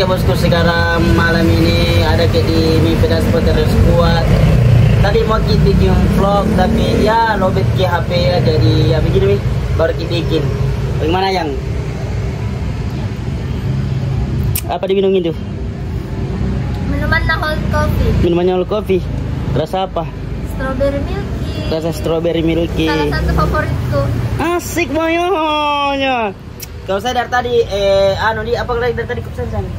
Oke bosku, sekarang malam ini ada di Mipedas Potter Squad. Tadi mau bikin vlog tapi ya lobet ke HP ya, jadi ya begini nih baru bikin. Bagaimana yang? Apa diminum itu? Minuman whole coffee. Minumannya whole coffee. Rasa apa? Strawberry milky. Rasa strawberry milky. Salah satu favoritku. Asik banyak. Kalau saya dari tadi di apa lagi dari tadi kupesan sana?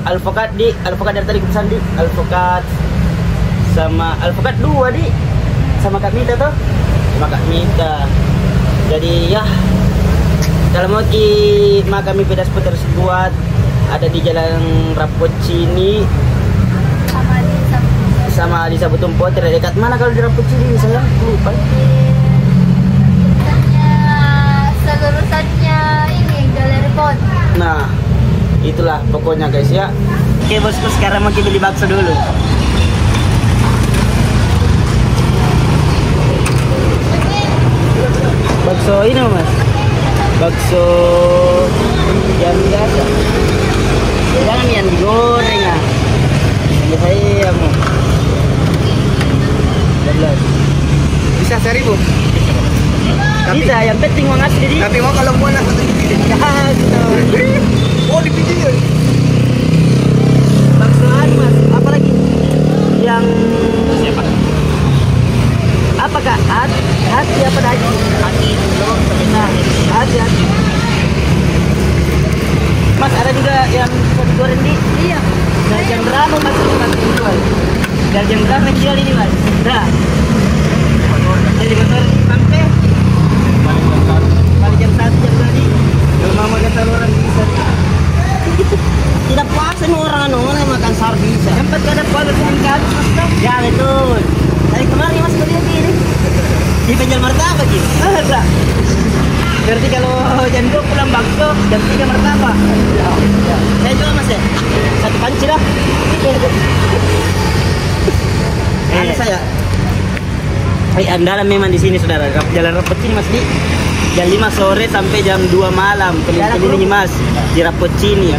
Alpukat dari tadi kupesan di alpukat sama alpukat 2 di sama Kak Mita tuh. Sama Kak Mita. Jadi ya kalau mau makan mie pedas putar buat ada di Jalan Rapocini sama di Sabutung Potter. Dekat mana kalau di Rapocini saya lupa. Selurusannya ini Galeri Pond. Nah, itulah pokoknya guys ya. Oke bosku, sekarang mau beli bakso dulu. Bakso ini mas, bakso yang biasa. Jangan yang digoreng ya. Ini saya mau 12. Bisa 1.000? Bisa, yang penting uang asli di. Tapi mau kalau mau nak satu biji. Oh di biji ya. Baksoan mas, apa lagi? Yang Siapa? apa kak? Hati apa daging? Hati, telur, sebesar. Hati. Mas ada juga yang bisa digoreng di. Iya. Dari jam berapa mas ini mas dijual? Dari jam berapa jual ini mas? Dah. Jadi motor sampai balik jam 1 jam 2 nih. Kalau mau makan saluran bisa. Tidak puasa nih orang makan sahur bisa. Sempat kada puasa sedikit mas. Ya betul. Dari kemarin mas beli gini. Di penjual martabak gitu. Ada. Berarti kalau jam 2 pulang bakso, jam 3 martabak. Saya jual mas ya. Satu panci dah. Saya andalan memang di sini saudara. Jalan Rapocini mas di jam 5 sore sampai jam 2 malam. Keliling mas di Rapocini.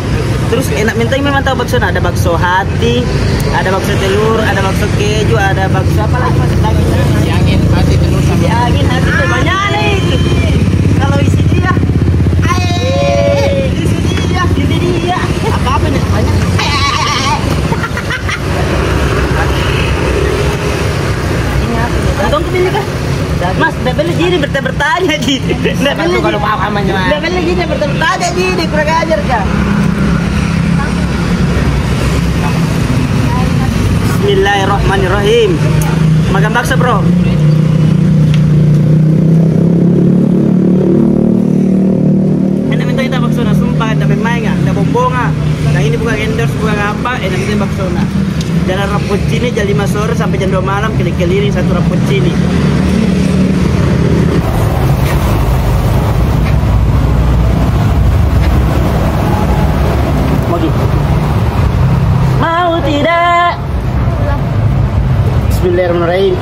Terus enak menteng memang tahu bakso. Ada bakso hati, ada bakso telur, ada bakso keju, ada bakso apa lagi mas? Isi angin, hati telur sama. Isi angin hati itu banyak nih. Kalau isi dia, isi dia, apa nih banyak. Untung kebeli kan? Mas, udah beli gini bertanya gitu. Udah beli kalau paham aja. Udah beli gini bertanya gini, kurang ajar kan? Bismillahirrahmanirrahim. Makan bakso bro. Enak minta kita bakso na sumpah, ada pemain nggak, ada bombonga. Nah ini bukan endorse, bukan apa. Enak minta bakso na. Jalan Rapocini jam 5 sore sampai jam 2 malam keliling satu Rapocini. Mau tidak? Bismillahirrahmanirrahim.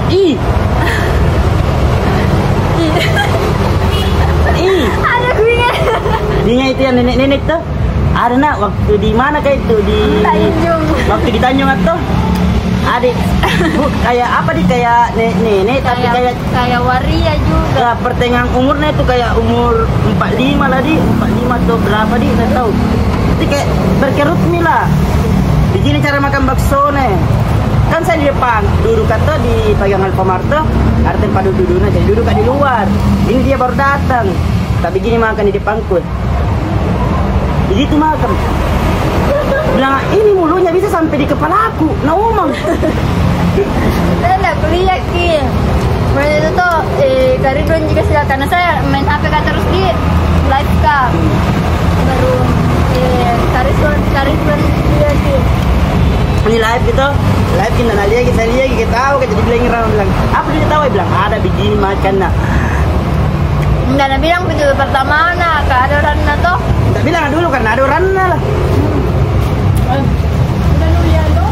Ada kuingnya. Dinya itu yang nenek-nenek tuh. Ada nak waktu di mana kayak itu di Tanjung. Waktu di Tanjung atau adik kayak apa di kayak nenek tapi kayak waria juga. ya pertengahan umurnya itu kayak umur 45 lah di 45 atau berapa di nggak tahu. Itu kayak berkerut nih lah. Begini cara makan bakso nih. Kan saya di depan, duduk atau di pegang Alfamart tuh, ada tempat duduknya, jadi duduk di luar. Ini dia baru datang, tapi gini makan di depanku. Jadi itu makan. Bilang ini mulunya bisa sampai di kepalaku, nah umang. Saya nggak kuliah ki. Kemudian itu tuh Karidon juga sih karena saya main HP kan terus di live cam. Baru Karidon dia ki. Ini live gitu, live kita lihat kita tahu kita bilang apa dia tahu bilang ada begini makan nak. Nggak ada bilang video pertama nak ada Rana toh. Nggak bilang dulu kan ada Rana lah. Udah nulia lo,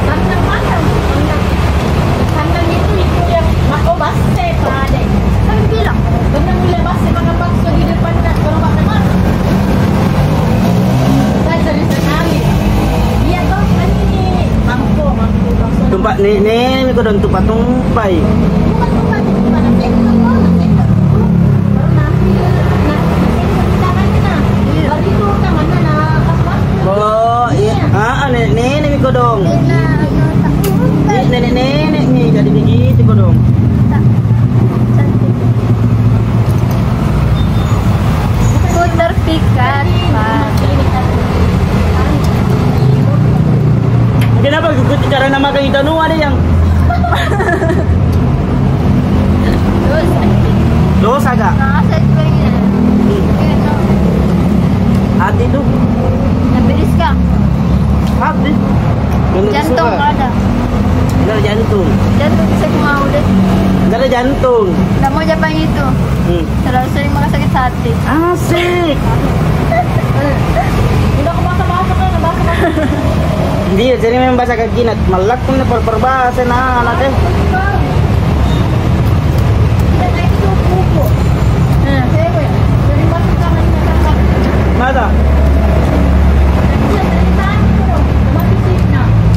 kandang mana? Kandang itu yang oh base pada. Kan bilang, benar nulia base makan bakso di depan nak kalau makan mana? Pak nenek ko dong tumpah-tumpai. Oh iya, nenek ko dong. Nenek nih jadi begitu ko dong. Putar pikat. Kenapa cara nama kang itu ada yang dosa gak? Nasa juga Hati tuh. Nabiris ka. Hati. Jantung ada. Enggak ada jantung. Jantung bisa mau deh. Enggak ada jantung. Nggak mau Jepang itu. Terlalu sering makan sakit hati. Asik. Udah kebasa-basa kan, kebasa-basa. Dia jadi memang bahasa kaginat malak pun perbahasa nah anaknya. Mana?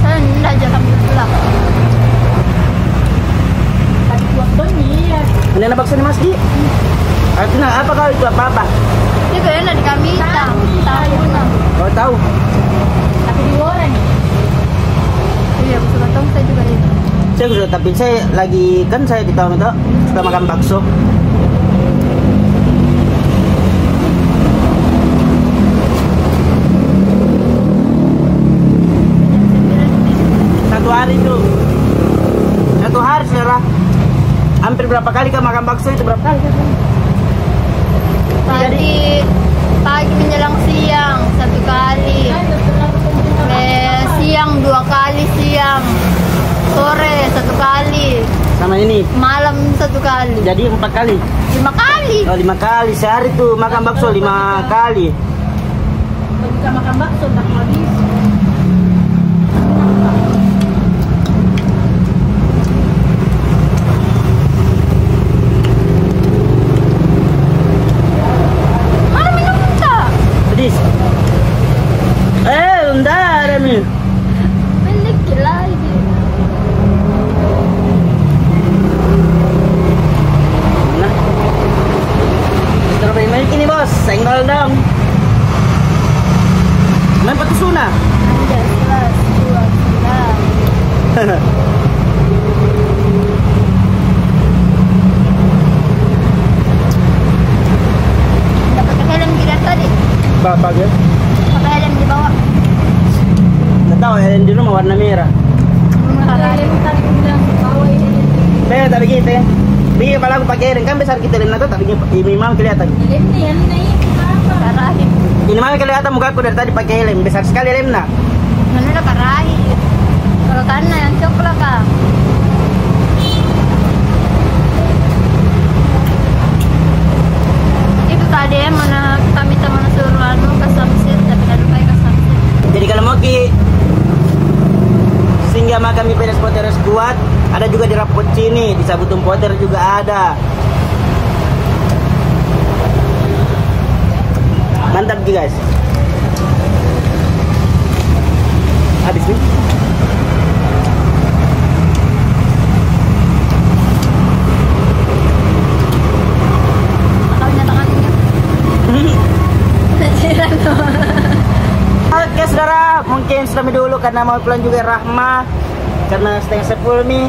Saya aja kami pulang. Ini nak bakso ni Mas Di? Artinya apa kau itu apa-apa? Ini kayaknya di kami tahu na. Kau tahu? Tapi digoreng. Iya, betul betul saya juga itu. Saya sudah tapi saya lagi kan saya di tahun itu sudah makan bakso. Satu hari saudara. Hampir berapa kali kau makan bakso itu berapa kali? Pagi menjelang siang 1 kali. Siang 2 kali siang. Sore 1 kali. Sama ini. Malam 1 kali. Jadi 4 kali. 5 kali. Oh 5 kali sehari tuh makan bakso 5 kali. Bisa makan bakso tak habis. Mana minum tak? Pedis. Bentar Emil. Pendek lagi. Nah. Terus main ini bos, senggol dong. Main patu suna. Ada 11, 12. Dapat helm kita tadi. Bapak ya? Pakai helm di bawah. Nggak tahu helm di rumah warna merah. Helm tadi bilang di bawah ini. Saya tadi gitu ya. Biar kalau aku pakai helm kan besar kita helm itu tapi ini memang kelihatan. Helm nih apa? Karahin. Ini memang kelihatan muka aku dari tadi pakai helm besar sekali helmnya. Mana udah karahin. Kalau kanan yang coklat kak. Itu tadi mana kami teman suruh anu ke Samsir tapi ada lupa ke Samsir. Jadi kalau mau ki singgah makan mie pedas poteres kuat, ada juga di Rapocini, di Sabutung Poter juga ada. Mantap juga guys. Habis nih. Kalau nyatakannya. Ciran tuh. Oke saudara, mungkin sudah dulu karena mau pulang juga Rahma karena setengah 10 nih.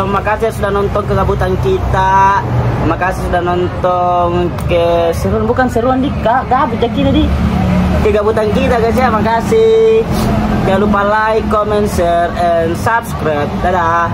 Makasih sudah nonton ke gabutan kita. Makasih sudah nonton ke seruan, bukan seruan di gabut kita di kegabutan kita guys ya. Makasih. Jangan lupa like, comment, share, and subscribe. Dadah.